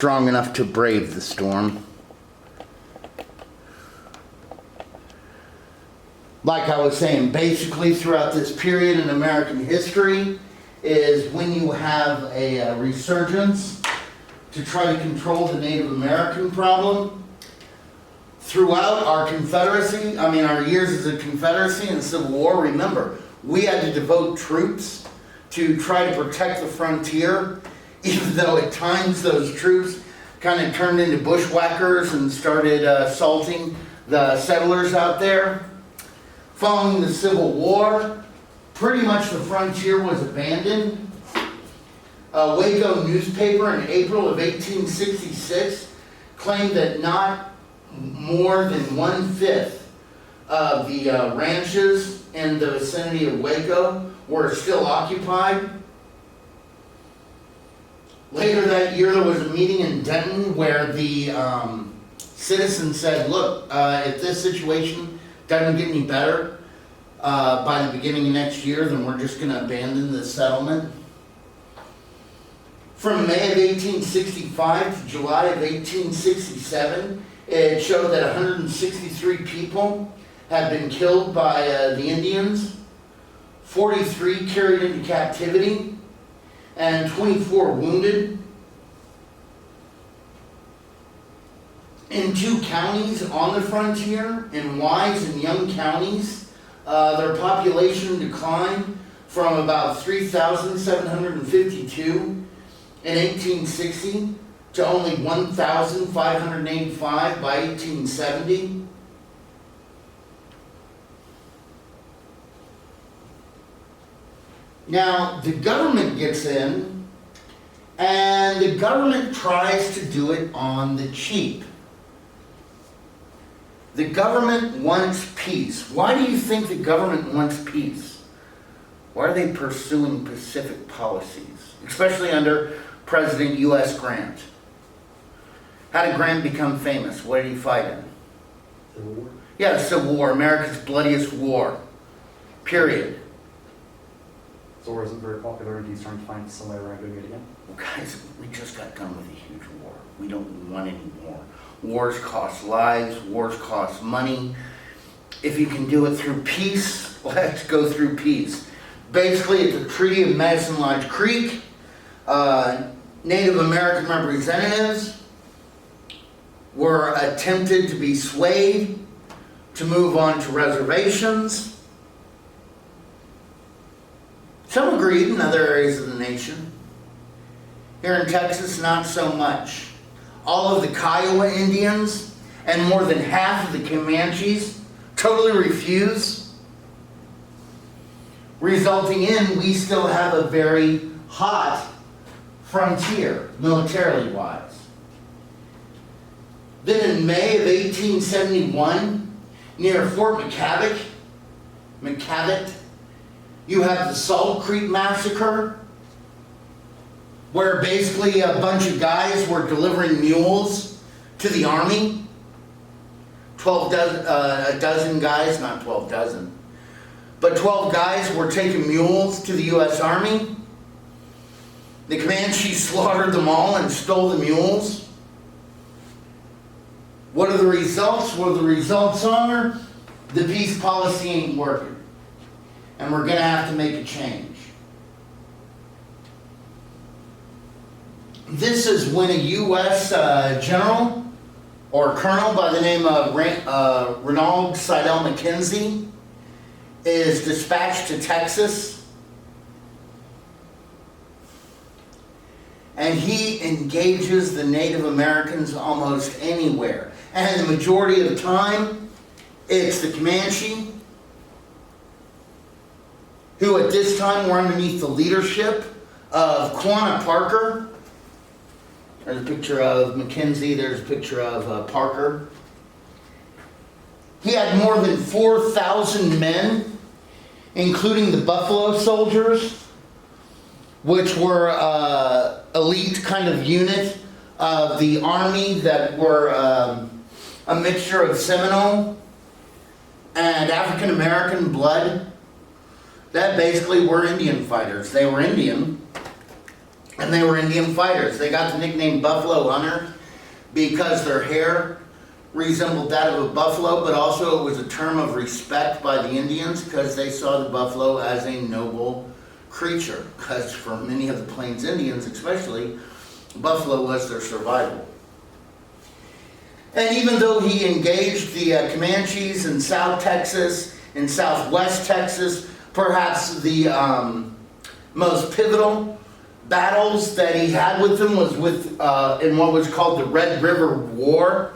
strong enough to brave the storm. Like I was saying, basically throughout this period in American history is when you have a resurgence to try to control the Native American problem. Throughout our Confederacy, our years as a Confederacy and Civil War, remember, we had to devote troops to try to protect the frontier, even though at times those troops kind of turned into bushwhackers and started assaulting the settlers out there. Following the Civil War, pretty much the frontier was abandoned. A Waco newspaper in April of 1866 claimed that not more than 1/5 of the ranches in the vicinity of Waco were still occupied. Later that year, there was a meeting in Denton where the citizens said, look, if this situation doesn't get any better by the beginning of next year, then we're just going to abandon the settlement. From May of 1865 to July of 1867, it showed that 163 people had been killed by the Indians, 43 carried into captivity, and 24 wounded. In 2 counties on the frontier, in Wise and Young counties, their population declined from about 3,752 in 1860 to only 1,585 by 1870. Now, the government gets in, and the government tries to do it on the cheap. The government wants peace. Why do you think the government wants peace? Why are they pursuing Pacific policies, especially under President U.S. Grant? How did Grant become famous? What did he fight in? Civil War? Yeah, the Civil War, America's bloodiest war, period. So war isn't very popular, and he's trying to find some way around doing it again? Well, guys, we just got done with a huge war. We don't want any more. Wars cost lives, wars cost money. If you can do it through peace, let's go through peace. Basically, at the Treaty of Medicine Lodge Creek, Native American representatives were attempted to be swayed to move on to reservations. Some agreed in other areas of the nation. Here in Texas, not so much. All of the Kiowa Indians and more than half of the Comanches totally refuse, resulting in we still have a very hot frontier, militarily wise. Then in May of 1871, near Fort McCavitt, you have the Salt Creek Massacre, where basically a bunch of guys were delivering mules to the army. A dozen guys, not 12 dozen, but 12 guys were taking mules to the U.S. Army. The Comanches slaughtered them all and stole the mules. What are the results? Well, the results are the peace policy ain't working. And we're going to have to make a change. This is when a U.S. general or colonel by the name of Ronald Seidel McKenzie is dispatched to Texas. And he engages the Native Americans almost anywhere. And the majority of the time, it's the Comanche, who at this time were underneath the leadership of Quanah Parker. There's a picture of McKenzie, there's a picture of Parker. He had more than 4,000 men, including the Buffalo Soldiers, which were elite kind of unit of the army that were a mixture of Seminole and African American blood. That basically were Indian fighters. They were Indian, And they were Indian fighters. They got the nickname Buffalo Hunter because their hair resembled that of a buffalo, but also it was a term of respect by the Indians because they saw the buffalo as a noble creature. Because for many of the Plains Indians especially, buffalo was their survival. And even though he engaged the Comanches in South Texas, in Southwest Texas, perhaps the most pivotal battles that he had with them was with in what was called the Red River War,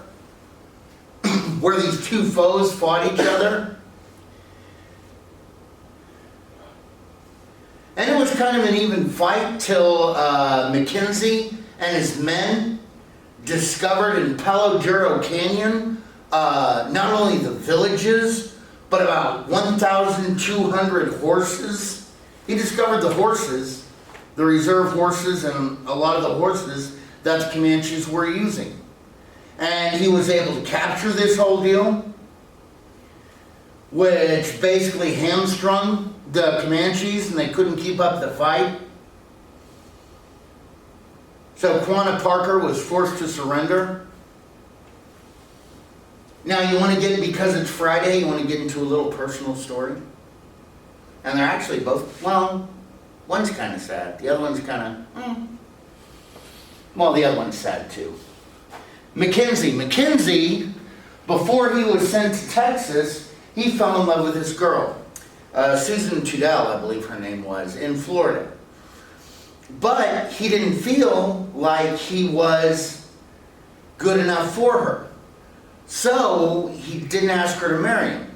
where these two foes fought each other. And it was kind of an even fight till Mackenzie and his men discovered in Palo Duro Canyon not only the villages, but about 1,200 horses. He discovered the horses, the reserve horses, and a lot of the horses that the Comanches were using. And he was able to capture this whole deal, which basically hamstrung the Comanches and they couldn't keep up the fight. So Quanah Parker was forced to surrender. Now you want to get, because it's Friday, you want to get into a little personal story. And they're actually both, well, one's kind of sad. The other one's kind of, well, the other one's sad too. Mackenzie, before he was sent to Texas, he fell in love with this girl. Susan Tudell, I believe her name was, in Florida. But he didn't feel like he was good enough for her. So he didn't ask her to marry him.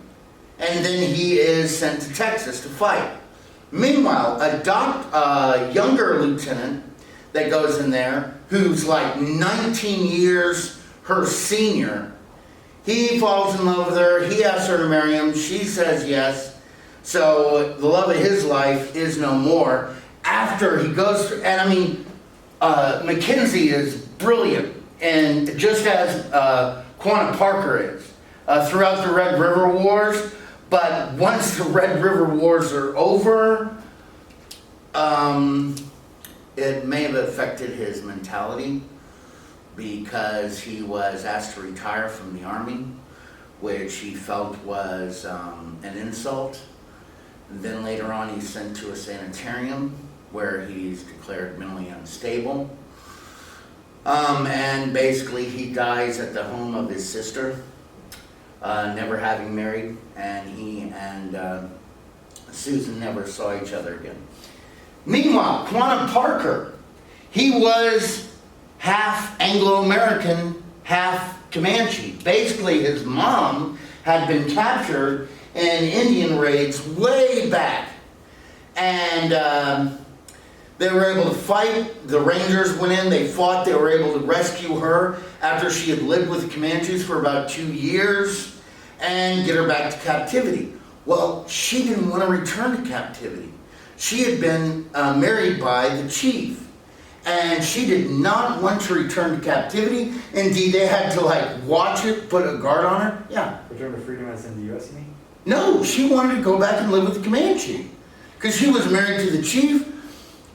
And then he is sent to Texas to fight. Meanwhile, a younger lieutenant that goes in there, who's like 19 years her senior, he falls in love with her, he asks her to marry him, she says yes. So the love of his life is no more. After he goes through, and I mean, Mackenzie is brilliant, and just as Quanah Parker is, throughout the Red River Wars. But once the Red River Wars are over, it may have affected his mentality because he was asked to retire from the Army, which he felt was an insult. And then later on he's sent to a sanitarium where he's declared mentally unstable. And basically he dies at the home of his sister, never having married, and he and Susan never saw each other again. Meanwhile, Quanah Parker, he was half Anglo-American, half Comanche. Basically, his mom had been captured in Indian raids way back. And they were able to fight. The Rangers went in, they fought, they were able to rescue her after she had lived with the Comanches for about 2 years and get her back to captivity. Well, she didn't want to return to captivity. She had been married by the chief, and she did not want to return to captivity. Indeed, they had to like watch it, put a guard on her. Yeah. Return to freedom as in the U.S., you mean? No, she wanted to go back and live with the Comanche because she was married to the chief.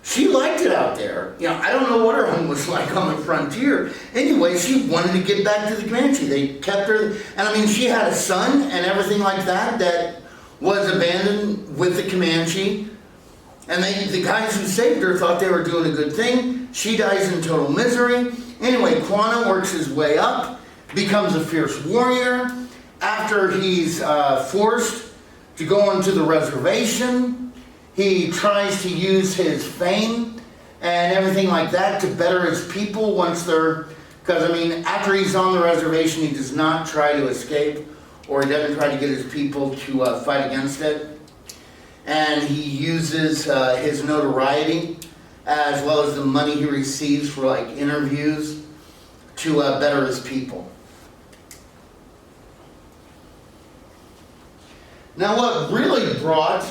She liked it out there. You know, I don't know what her home was like on the frontier. Anyway, she wanted to get back to the Comanche. They kept her, and I mean, she had a son and everything like that that was abandoned with the Comanche. And the guys who saved her thought they were doing a good thing. She dies in total misery. Anyway, Quanah works his way up, becomes a fierce warrior. After he's forced to go onto the reservation, he tries to use his fame and everything like that to better his people once they're, because I mean, after he's on the reservation, he does not try to escape, or he doesn't try to get his people to fight against it. And he uses his notoriety as well as the money he receives for like interviews to better his people. Now what really brought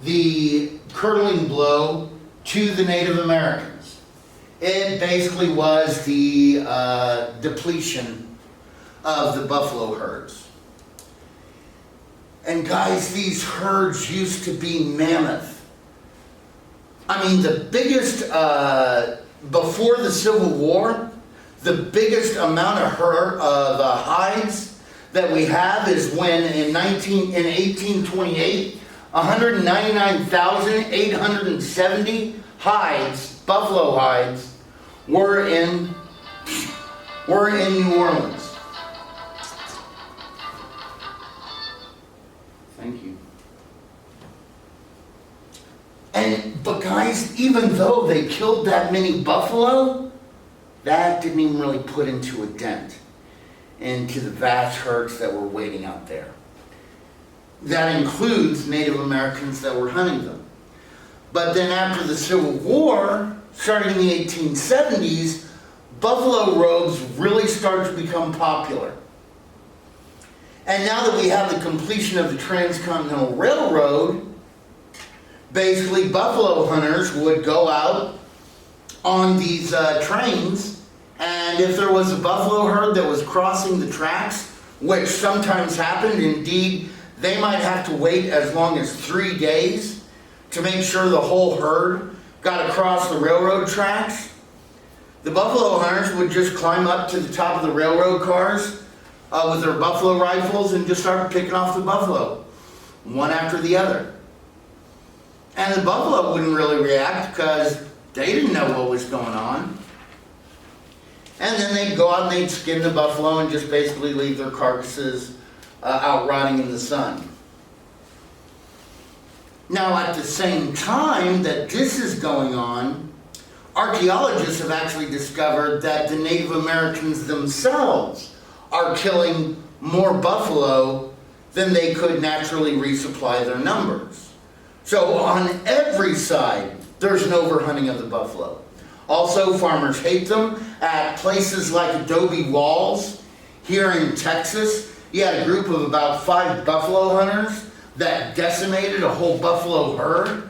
the curdling blow to the Native Americans, it basically was the depletion of the buffalo herds. And guys, these herds used to be mammoth. I mean, the biggest, before the Civil War, the biggest amount of hides that we have is when in 1828, 199,870 hides, buffalo hides, were in New Orleans. Thank you. But guys, even though they killed that many buffalo, that didn't even really put into a dent into the vast herds that were waiting out there. That includes Native Americans that were hunting them. But then after the Civil War, starting in the 1870s, buffalo robes really started to become popular. And now that we have the completion of the Transcontinental Railroad, basically buffalo hunters would go out on these trains, and if there was a buffalo herd that was crossing the tracks, which sometimes happened, indeed, they might have to wait as long as 3 days to make sure the whole herd got across the railroad tracks. The buffalo hunters would just climb up to the top of the railroad cars with their buffalo rifles and just start picking off the buffalo, one after the other. And the buffalo wouldn't really react because they didn't know what was going on. And then they'd go out and they'd skin the buffalo and just basically leave their carcasses out rotting in the sun. Now, at the same time that this is going on, archaeologists have actually discovered that the Native Americans themselves are killing more buffalo than they could naturally resupply their numbers. So on every side, there's an overhunting of the buffalo. Also, farmers hate them. At places like Adobe Walls here in Texas, you had a group of about 5 buffalo hunters that decimated a whole buffalo herd.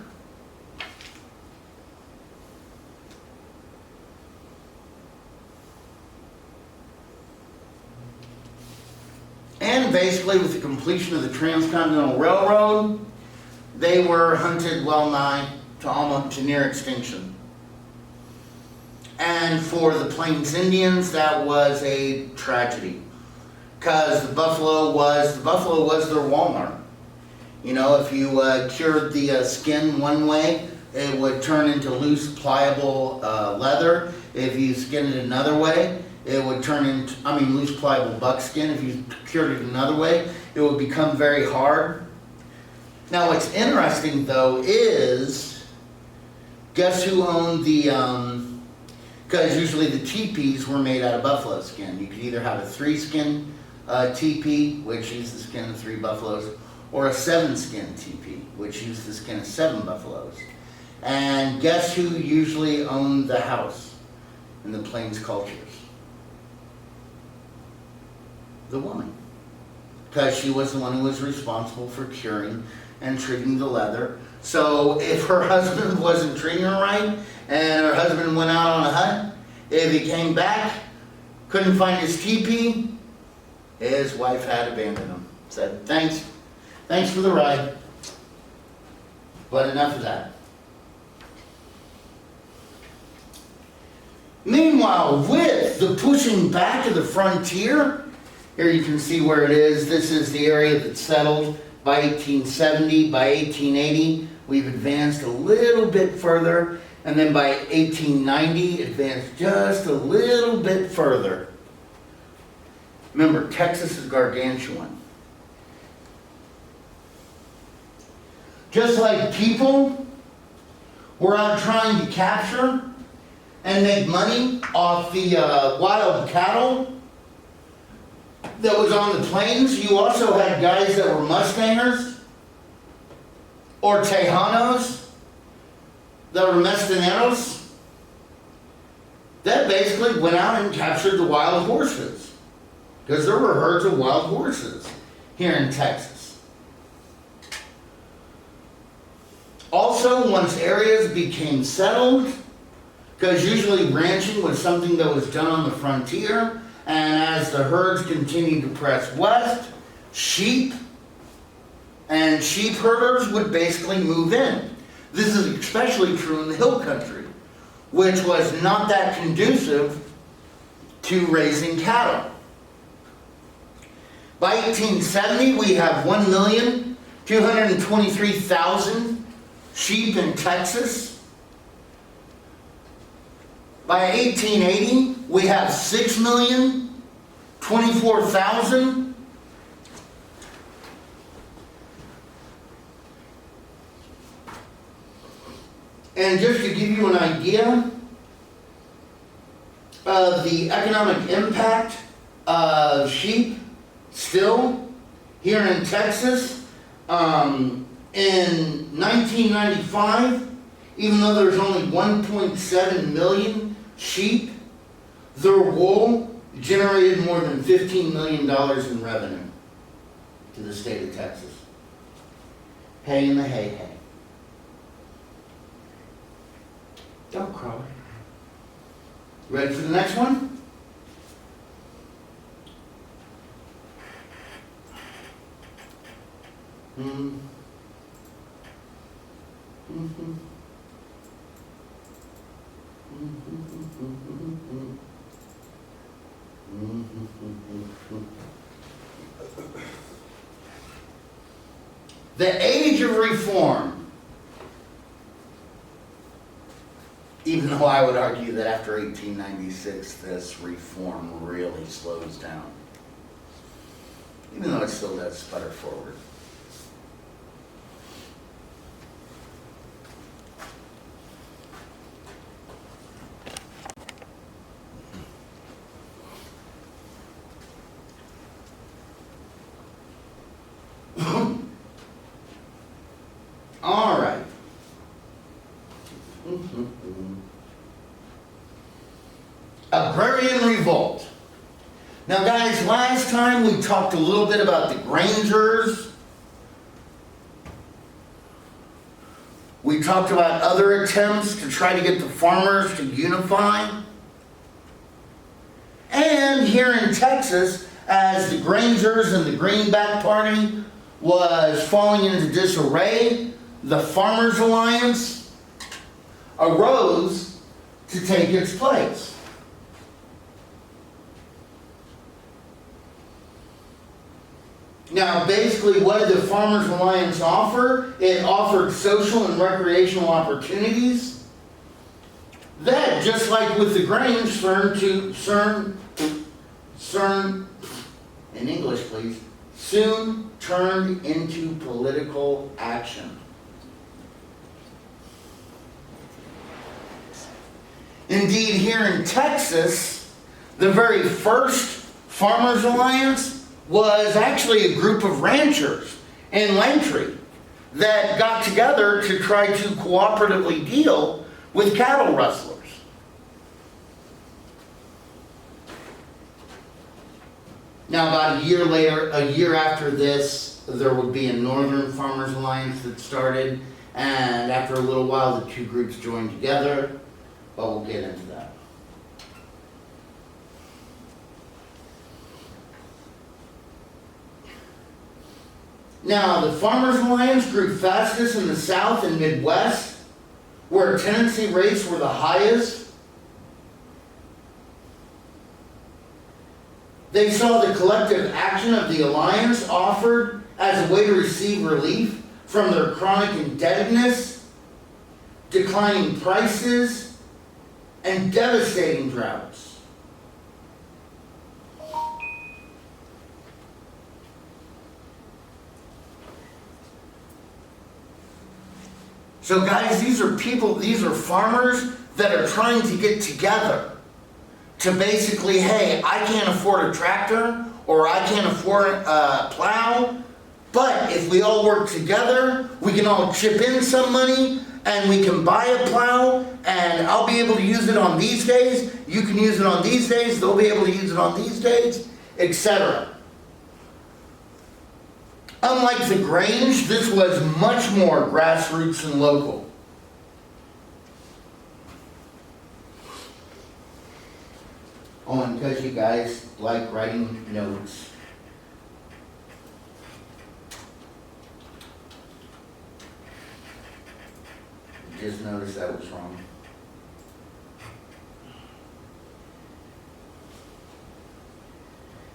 And basically, with the completion of the Transcontinental Railroad, they were hunted well nigh to almost to near extinction. And for the Plains Indians, that was a tragedy, because the buffalo was their Walmart. You know, if you cured the skin one way, it would turn into loose, pliable leather. If you skinned it another way, it would turn into, loose, pliable buckskin. If you cured it another way, it would become very hard. Now, what's interesting, though, is, guess who owned the, because usually the teepees were made out of buffalo skin. You could either have a 3-skin teepee, which used the skin of 3 buffaloes, or a 7-skin teepee, which used the skin of 7 buffaloes. And guess who usually owned the house in the Plains cultures? The woman. Because she was the one who was responsible for curing and treating the leather. So if her husband wasn't treating her right, and her husband went out on a hunt, if he came back, couldn't find his teepee, his wife had abandoned him. Said, thanks for the ride, but enough of that. Meanwhile, with the pushing back of the frontier, here you can see where it is. This is the area that's settled by 1870. By 1880, we've advanced a little bit further. And then by 1890, advanced just a little bit further. Remember, Texas is gargantuan. Just like people were out trying to capture and make money off the wild cattle that was on the plains, you also had guys that were Mustangers or Tejanos that were Mestineros that basically went out and captured the wild horses, because there were herds of wild horses here in Texas. Also, once areas became settled, because usually ranching was something that was done on the frontier, and as the herds continued to press west, sheep and sheep herders would basically move in. This is especially true in the hill country, which was not that conducive to raising cattle. By 1870, we have 1,223,000 sheep in Texas. By 1880, we have 6,024,000. And just to give you an idea of the economic impact of sheep, still, here in Texas, in 1995, even though there's only 1.7 million sheep, their wool generated more than $15 million in revenue to the state of Texas. Hay in the hay. Don't cry. Ready for the next one? The age of reform. Even though I would argue that after 1896, this reform really slows down. Even though it still does sputter forward. All right. Agrarian revolt. Now guys, last time we talked a little bit about the Grangers. We talked about other attempts to try to get the farmers to unify. And here in Texas, as the Grangers and the Greenback Party was falling into disarray, the Farmers Alliance arose to take its place. Now, basically, what did the Farmers Alliance offer? It offered social and recreational opportunities that, just like with the Grange, in English please, soon turned into political action. Indeed, here in Texas, the very first Farmers Alliance was actually a group of ranchers in Langtree that got together to try to cooperatively deal with cattle rustlers. Now, about a year later, a year after this, there would be a Northern Farmers Alliance that started, and after a little while, the two groups joined together, but we'll get into that. Now, the Farmers Alliance grew fastest in the South and Midwest, where tenancy rates were the highest. They saw the collective action of the alliance offered as a way to receive relief from their chronic indebtedness, declining prices, and devastating droughts. So guys, these are people, these are farmers that are trying to get together to basically, hey, I can't afford a tractor or I can't afford a plow, but if we all work together, we can all chip in some money and we can buy a plow and I'll be able to use it on these days, you can use it on these days, they'll be able to use it on these days, etc. Unlike the Grange, this was much more grassroots and local. Oh, and because you guys like writing notes, just noticed that was wrong.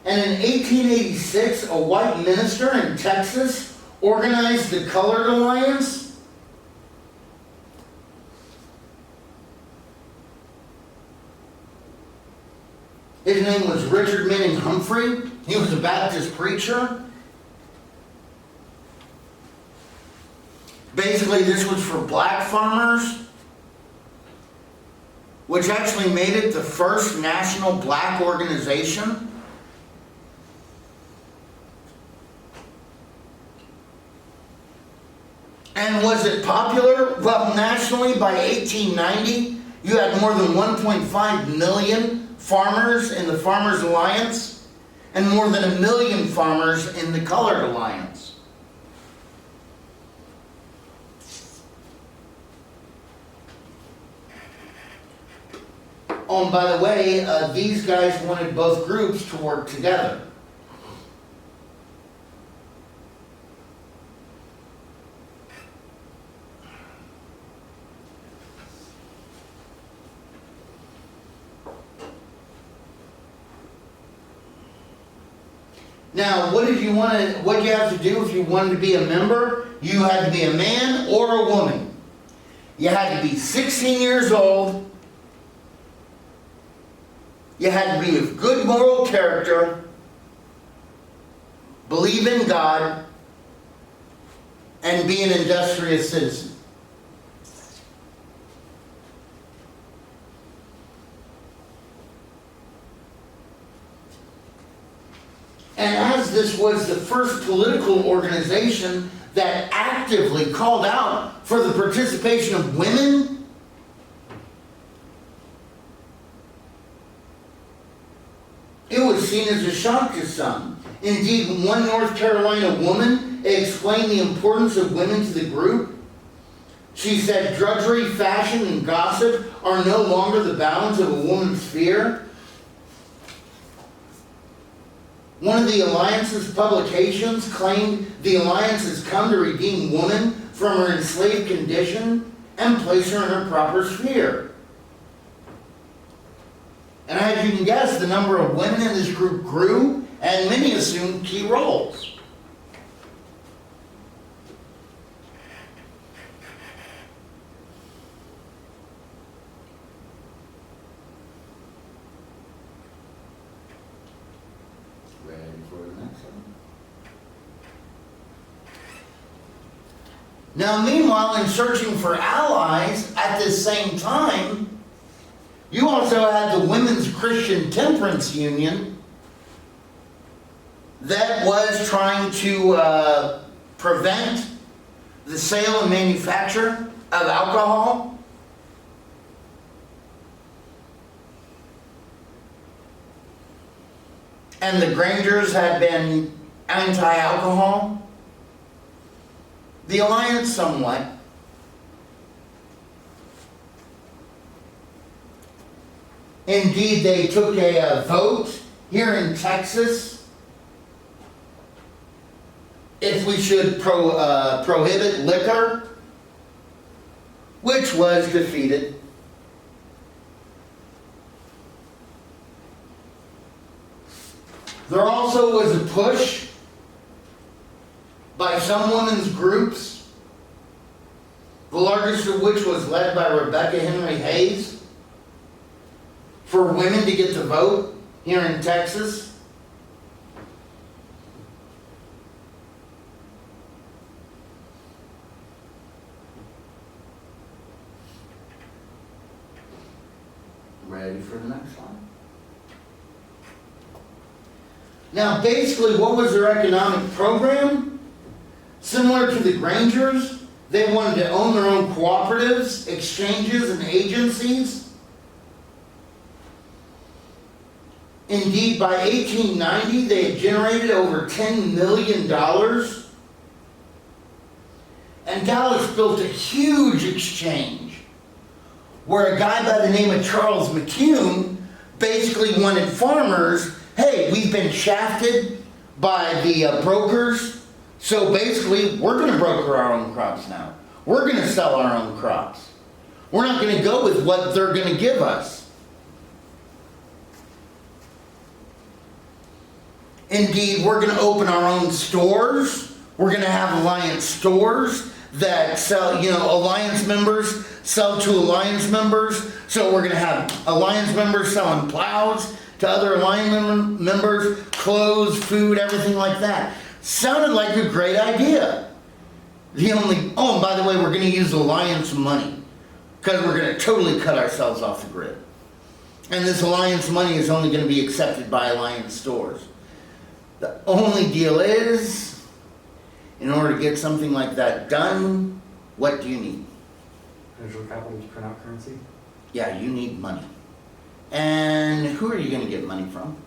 And in 1886, a white minister in Texas organized the Colored Alliance. His name was Richard Manning Humphrey. He was a Baptist preacher. Basically, this was for black farmers, which actually made it the first national black organization. And was it popular? Well, nationally, by 1890, you had more than 1.5 million farmers in the Farmers Alliance and more than 1 million farmers in the Colored Alliance. Oh, and by the way, these guys wanted both groups to work together. Now, what did you have to do if you wanted to be a member? You had to be a man or a woman. You had to be 16 years old. You had to be of good moral character, believe in God, and be an industrious citizen. And as this was the first political organization that actively called out for the participation of women, it was seen as a shock to some. Indeed, one North Carolina woman explained the importance of women to the group. She said, "Drudgery, fashion, and gossip are no longer the bounds of a woman's sphere." One of the Alliance's publications claimed the Alliance has come to redeem woman from her enslaved condition and place her in her proper sphere. And as you can guess, the number of women in this group grew, and many assumed key roles. Ready for the next one? Now, meanwhile, in searching for allies at this same time, you also had the Women's Christian Temperance Union that was trying to prevent the sale and manufacture of alcohol. And the Grangers had been anti-alcohol. The Alliance somewhat. Indeed, they took a vote here in Texas if we should prohibit liquor, which was defeated. There also was a push by some women's groups, the largest of which was led by Rebecca Henry Hayes, for women to get to vote here in Texas. Ready for the next one? Now, basically, what was their economic program? Similar to the Grangers, they wanted to own their own cooperatives, exchanges, and agencies. Indeed, by 1890, they had generated over $10 million. And Dallas built a huge exchange where a guy by the name of Charles McCune basically wanted farmers, hey, we've been shafted by the brokers, so basically we're going to broker our own crops now. We're going to sell our own crops. We're not going to go with what they're going to give us. Indeed, we're going to open our own stores. We're going to have Alliance stores that sell, Alliance members sell to Alliance members. So we're going to have Alliance members selling plows to other Alliance members, clothes, food, everything like that. Sounded like a great idea. And by the way, we're going to use Alliance money because we're going to totally cut ourselves off the grid. And this Alliance money is only going to be accepted by Alliance stores. The only deal is, in order to get something like that done, what do you need? Financial capital to print out currency. Yeah, you need money. And who are you going to get money from?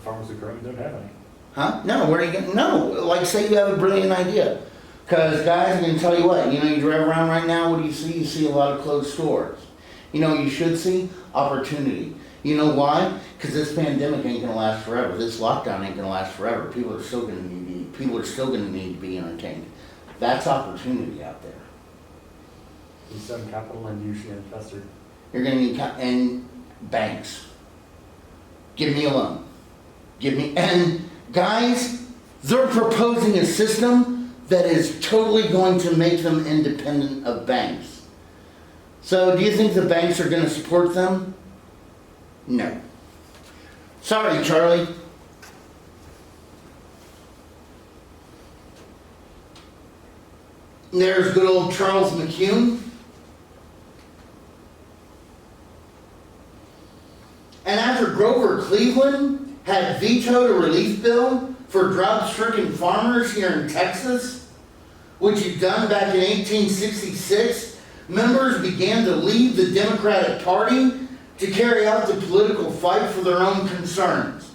Farmers who currently don't have any. Huh? No, where are you going? No, like say you have a brilliant idea. Because guys, I'm going to tell you what, you drive around right now, what do you see? You see a lot of closed stores. You know what you should see? Opportunity. You know why? Because this pandemic ain't going to last forever. This lockdown ain't going to last forever. People are still going to need to be entertained. That's opportunity out there. You send capital and usually an investor. You're going to need and banks. Give me a loan. And guys, they're proposing a system that is totally going to make them independent of banks. So do you think the banks are going to support them? No. Sorry, Charlie. There's good old Charles McCune. And after Grover Cleveland had vetoed a relief bill for drought-stricken farmers here in Texas, which he'd done back in 1866, members began to leave the Democratic Party to carry out the political fight for their own concerns.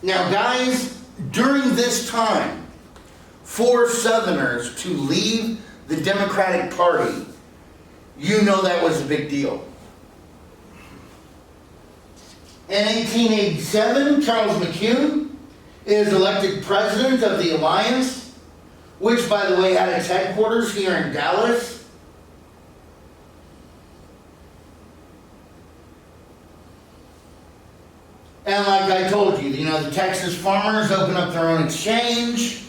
Now, guys, during this time, for Southerners to leave the Democratic Party, that was a big deal. In 1887, Charles McCune is elected president of the Alliance, which, by the way, had its headquarters here in Dallas. And like I told you, the Texas farmers opened up their own exchange.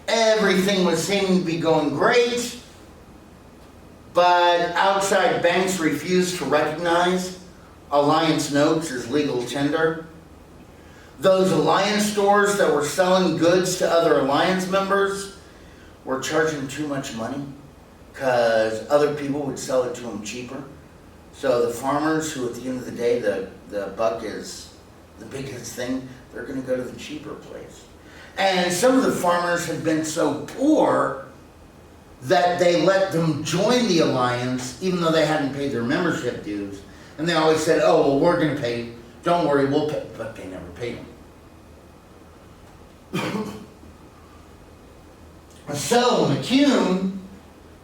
Everything was seeming to be going great. But outside banks refused to recognize Alliance notes as legal tender. Those Alliance stores that were selling goods to other Alliance members were charging too much money because other people would sell it to them cheaper. So the farmers, who at the end of the day, the buck is the biggest thing, they're going to go to the cheaper place. And some of the farmers had been so poor that they let them join the Alliance even though they hadn't paid their membership dues. And they always said, oh, well, we're going to pay you. Don't worry, we'll pay. But they never paid them. So McCune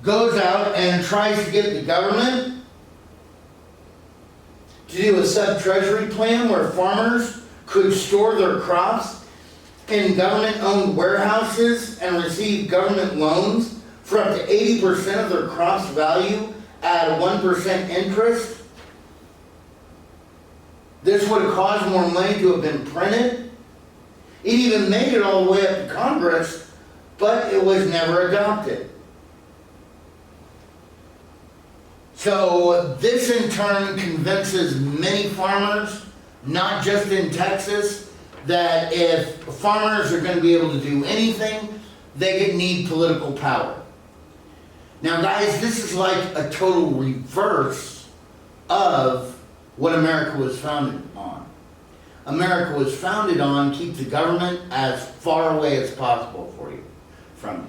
goes out and tries to get the government to do a sub-treasury plan where farmers could store their crops in government-owned warehouses and receive government loans for up to 80% of their crop's value at a 1% interest. This would have caused more money to have been printed. It even made it all the way up to Congress, but it was never adopted. So this in turn convinces many farmers, not just in Texas, that if farmers are going to be able to do anything, they need political power. Now guys, this is like a total reverse of what America was founded on. America was founded on keep the government as far away as possible from you.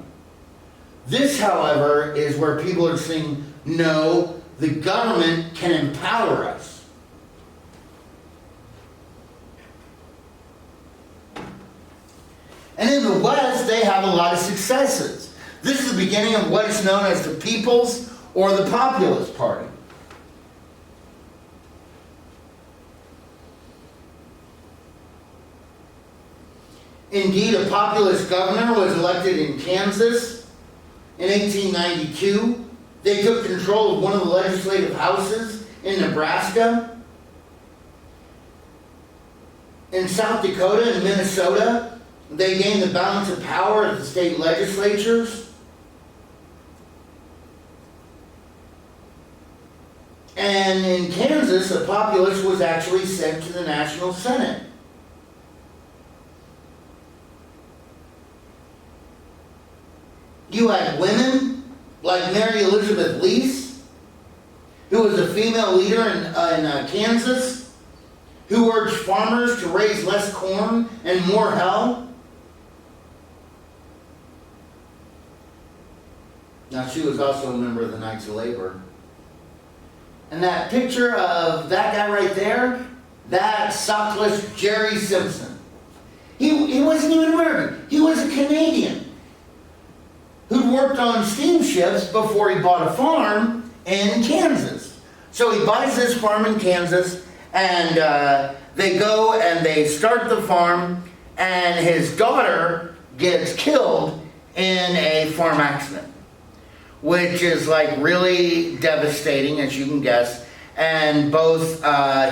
This, however, is where people are saying, no, the government can empower us. And in the West, they have a lot of successes. This is the beginning of what is known as the People's or the Populist Party. Indeed, a populist governor was elected in Kansas in 1892. They took control of one of the legislative houses in Nebraska. In South Dakota and Minnesota, they gained the balance of power at the state legislatures. And in Kansas, a populace was actually sent to the National Senate. You had women like Mary Elizabeth Lease, who was a female leader in Kansas, who urged farmers to raise less corn and more hay. Now, she was also a member of the Knights of Labor. And that picture of that guy right there, that's sockless Jerry Simpson. He wasn't even American. He was a Canadian who'd worked on steamships before he bought a farm in Kansas. So he buys this farm in Kansas, and they go and they start the farm, and his daughter gets killed in a farm accident, which is like really devastating, as you can guess. And both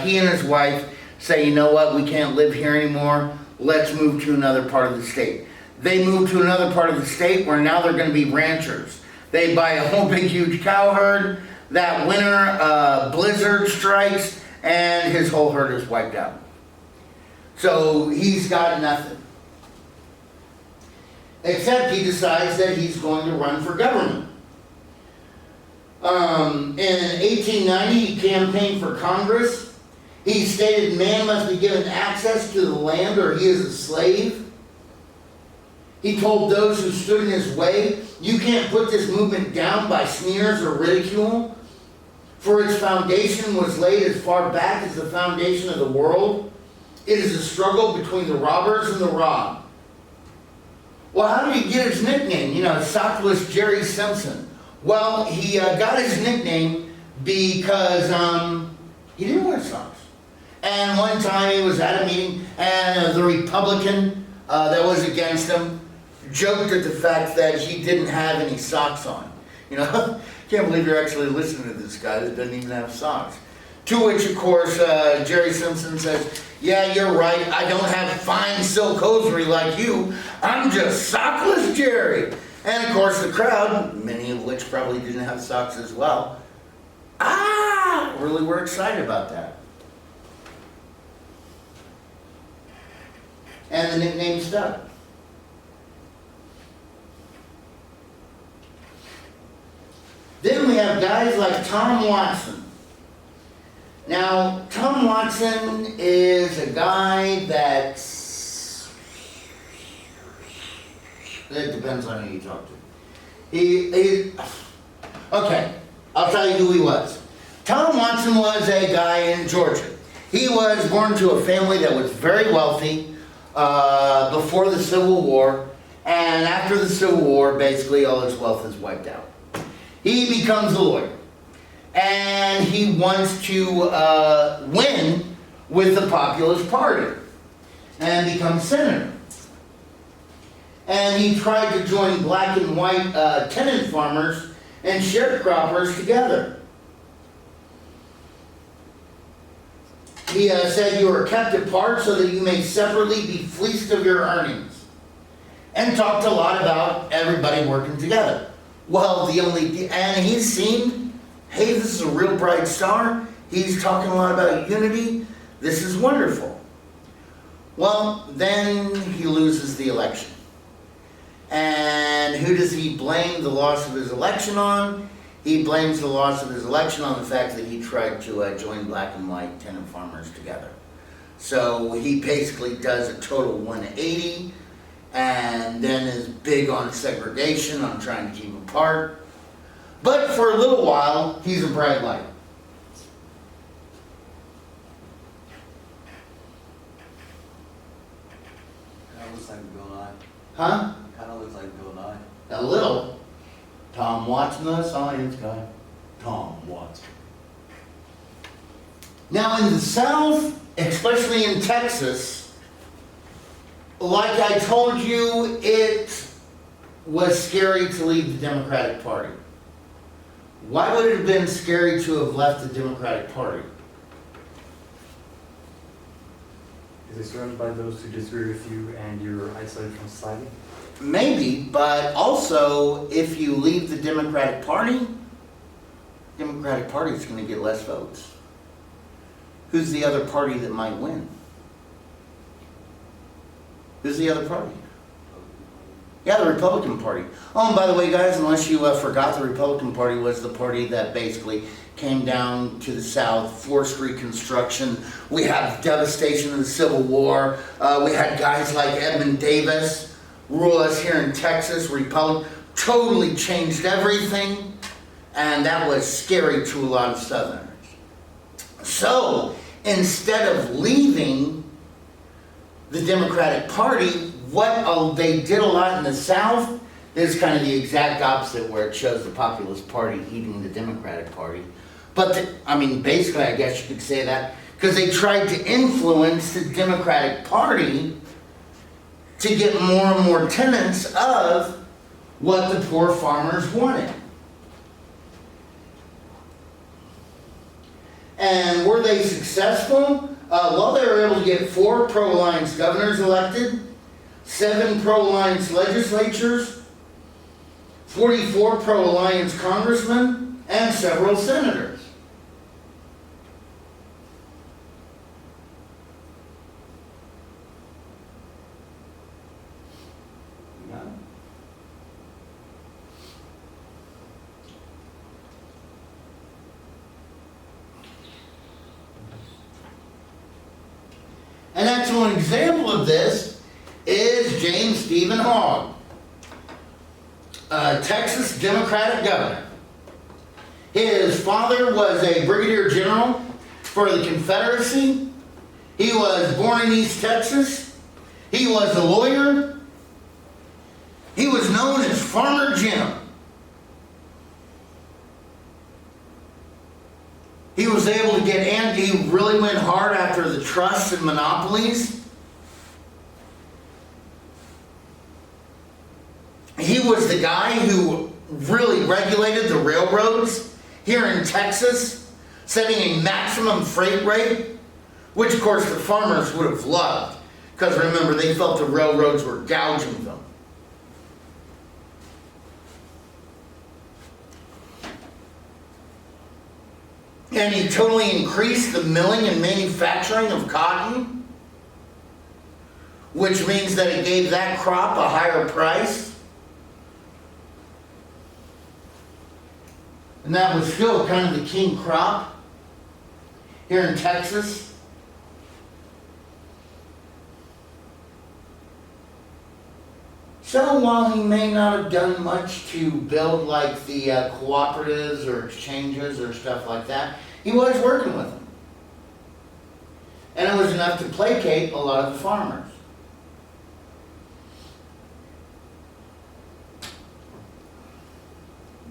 he and his wife say, you know what, we can't live here anymore. Let's move to another part of the state. They move to another part of the state where now they're going to be ranchers. They buy a whole big huge cow herd. That winter, blizzard strikes, and his whole herd is wiped out. So he's got nothing. Except he decides that he's going to run for government. In 1890, he campaigned for Congress. He stated man must be given access to the land or he is a slave. He told those who stood in his way, you can't put this movement down by sneers or ridicule, for its foundation was laid as far back as the foundation of the world. It is a struggle between the robbers and the robbed. Well, how did he get his nickname? You know, Sockless Jerry Simpson. Well, he got his nickname because he didn't wear socks. And one time he was at a meeting, and the Republican that was against him joked at the fact that he didn't have any socks on. You know, can't believe you're actually listening to this guy that doesn't even have socks. To which, of course, Jerry Simpson says, yeah, you're right, I don't have fine silk hosiery like you. I'm just Sockless Jerry. And of course the crowd, many of which probably didn't have socks as well, really were excited about that. And the nickname stuck. Then we have guys like Tom Watson. Now, Tom Watson is a guy that's, it depends on who you talk to. Okay, I'll tell you who he was. Tom Watson was a guy in Georgia. He was born to a family that was very wealthy before the Civil War, and after the Civil War, basically all his wealth is wiped out. He becomes a lawyer, and he wants to win with the Populist Party and become senator. And he tried to join black and white tenant farmers and sharecroppers together. He said, you are kept apart so that you may separately be fleeced of your earnings. And talked a lot about everybody working together. Well, and he seemed, hey, this is a real bright star. He's talking a lot about unity. This is wonderful. Well, then he loses the election. And who does he blame the loss of his election on? He blames the loss of his election on the fact that he tried to join black and white tenant farmers together. So he basically does a total 180 and then is big on segregation, on trying to keep them apart. But for a little while, he's a bright light. Kind of looks like Bill Nye. Huh? Kind of looks like Bill Nye. A little. Tom Watson, the science guy. Tom Watson. Now in the South, especially in Texas, like I told you, it was scary to leave the Democratic Party. Why would it have been scary to have left the Democratic Party? Is it surrounded by those who disagree with you and you're isolated from society? Maybe, but also if you leave the Democratic Party is going to get less votes. Who's the other party that might win? Who's the other party? Yeah, the Republican Party. Oh, and by the way, guys, unless you forgot, the Republican Party was the party that basically came down to the South, forced Reconstruction. We had devastation of the Civil War. We had guys like Edmund Davis rule us here in Texas. Totally changed everything, and that was scary to a lot of Southerners. So, instead of leaving the Democratic Party, what they did a lot in the South is kind of the exact opposite, where it shows the Populist Party eating the Democratic Party. But, basically, I guess you could say that, because they tried to influence the Democratic Party to get more and more tenets of what the poor farmers wanted. And were they successful? Well, they were able to get 4 pro-alliance governors elected, 7 pro-alliance legislatures, 44 pro-alliance congressmen, and several senators. And that's one example of this is James Stephen Hogg, Texas Democratic governor. His father was a brigadier general for the Confederacy. He was born in East Texas. He was a lawyer. He was known as Farmer Jim. He was able to get, and he really went hard after the trusts and monopolies. He was the guy who really regulated the railroads here in Texas, setting a maximum freight rate, which of course the farmers would have loved, because remember, they felt the railroads were gouging them. And he totally increased the milling and manufacturing of cotton, which means that it gave that crop a higher price. And that was still kind of the king crop here in Texas. So while he may not have done much to build like the cooperatives or exchanges or stuff like that, he was working with them. And it was enough to placate a lot of the farmers.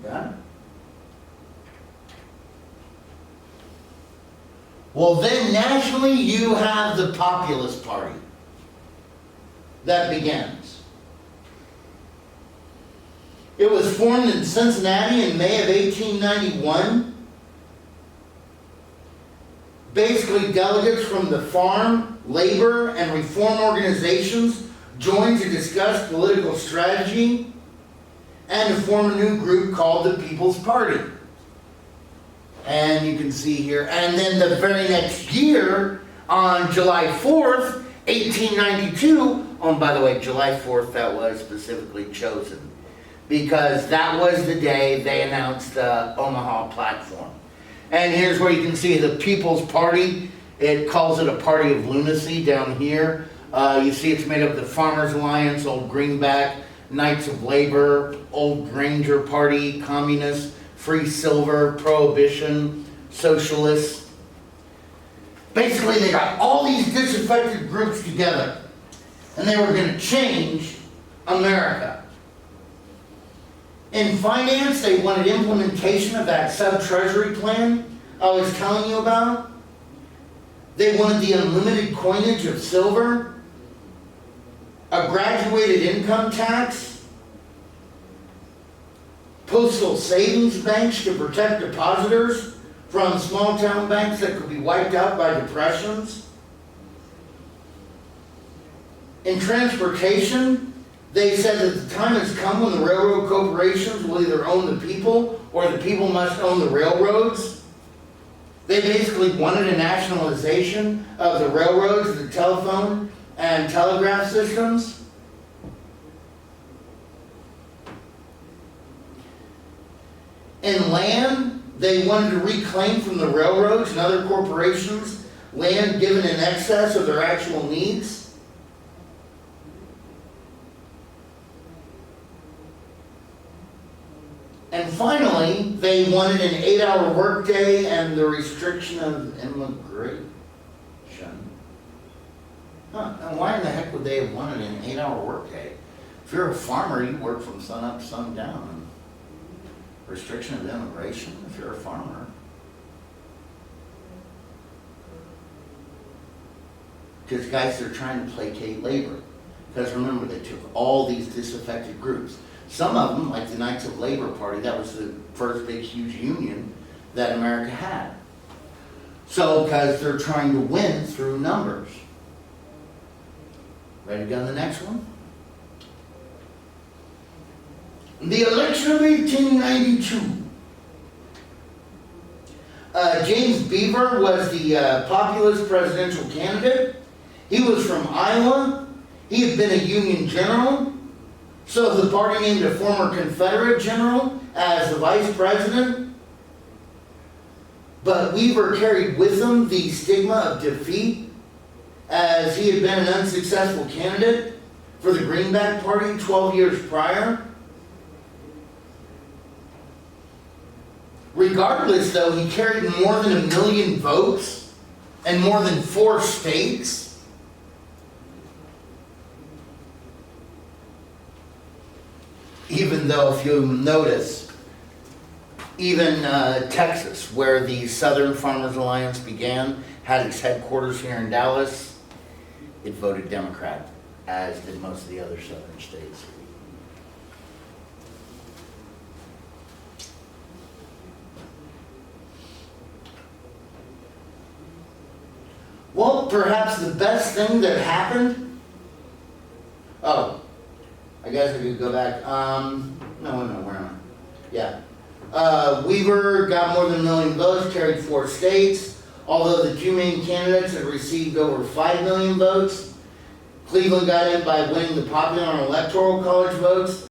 Got it? Well, then nationally you have the Populist Party that begins. It was formed in Cincinnati in May of 1891. Basically, delegates from the farm, labor, and reform organizations joined to discuss political strategy and to form a new group called the People's Party. And you can see here, and then the very next year, on July 4th, 1892, oh, and by the way, July 4th, that was specifically chosen, because that was the day they announced the Omaha platform. And here's where you can see the People's Party. It calls it a party of lunacy down here. You see it's made up of the Farmers Alliance, Old Greenback, Knights of Labor, Old Granger Party, Communists, Free Silver, Prohibition, Socialists. Basically, they got all these disaffected groups together, and they were going to change America. In finance, they wanted implementation of that sub-treasury plan I was telling you about. They wanted the unlimited coinage of silver, a graduated income tax, postal savings banks to protect depositors from small town banks that could be wiped out by depressions. In transportation, they said that the time has come when the railroad corporations will either own the people or the people must own the railroads. They basically wanted a nationalization of the railroads, the telephone and telegraph systems. In land, they wanted to reclaim from the railroads and other corporations land given in excess of their actual needs. And finally, they wanted an 8-hour workday and the restriction of immigration. And why in the heck would they have wanted an 8-hour workday? If you're a farmer, you work from sun up, sun down. Restriction of immigration, if you're a farmer. Because guys, they're trying to placate labor. Because remember, they took all these disaffected groups. Some of them, like the Knights of Labor Party, that was the first big, huge union that America had. So, because they're trying to win through numbers. Ready to go to the next one? The election of 1892. James Beaver was the populist presidential candidate. He was from Iowa. He had been a Union general. So the party named a former Confederate general as the vice president. But Weaver carried with him the stigma of defeat, as he had been an unsuccessful candidate for the Greenback Party 12 years prior. Regardless, though, he carried more than 1 million votes and more than 4 states. Even though, if you notice, even Texas, where the Southern Farmers Alliance began, had its headquarters here in Dallas, it voted Democrat, as did most of the other southern states. Well, perhaps the best thing that happened, I guess I could go back, no, where am I? Yeah. Weaver got more than 1 million votes, carried 4 states, although the 2 main candidates had received over 5 million votes. Cleveland got in by winning the popular and electoral college votes,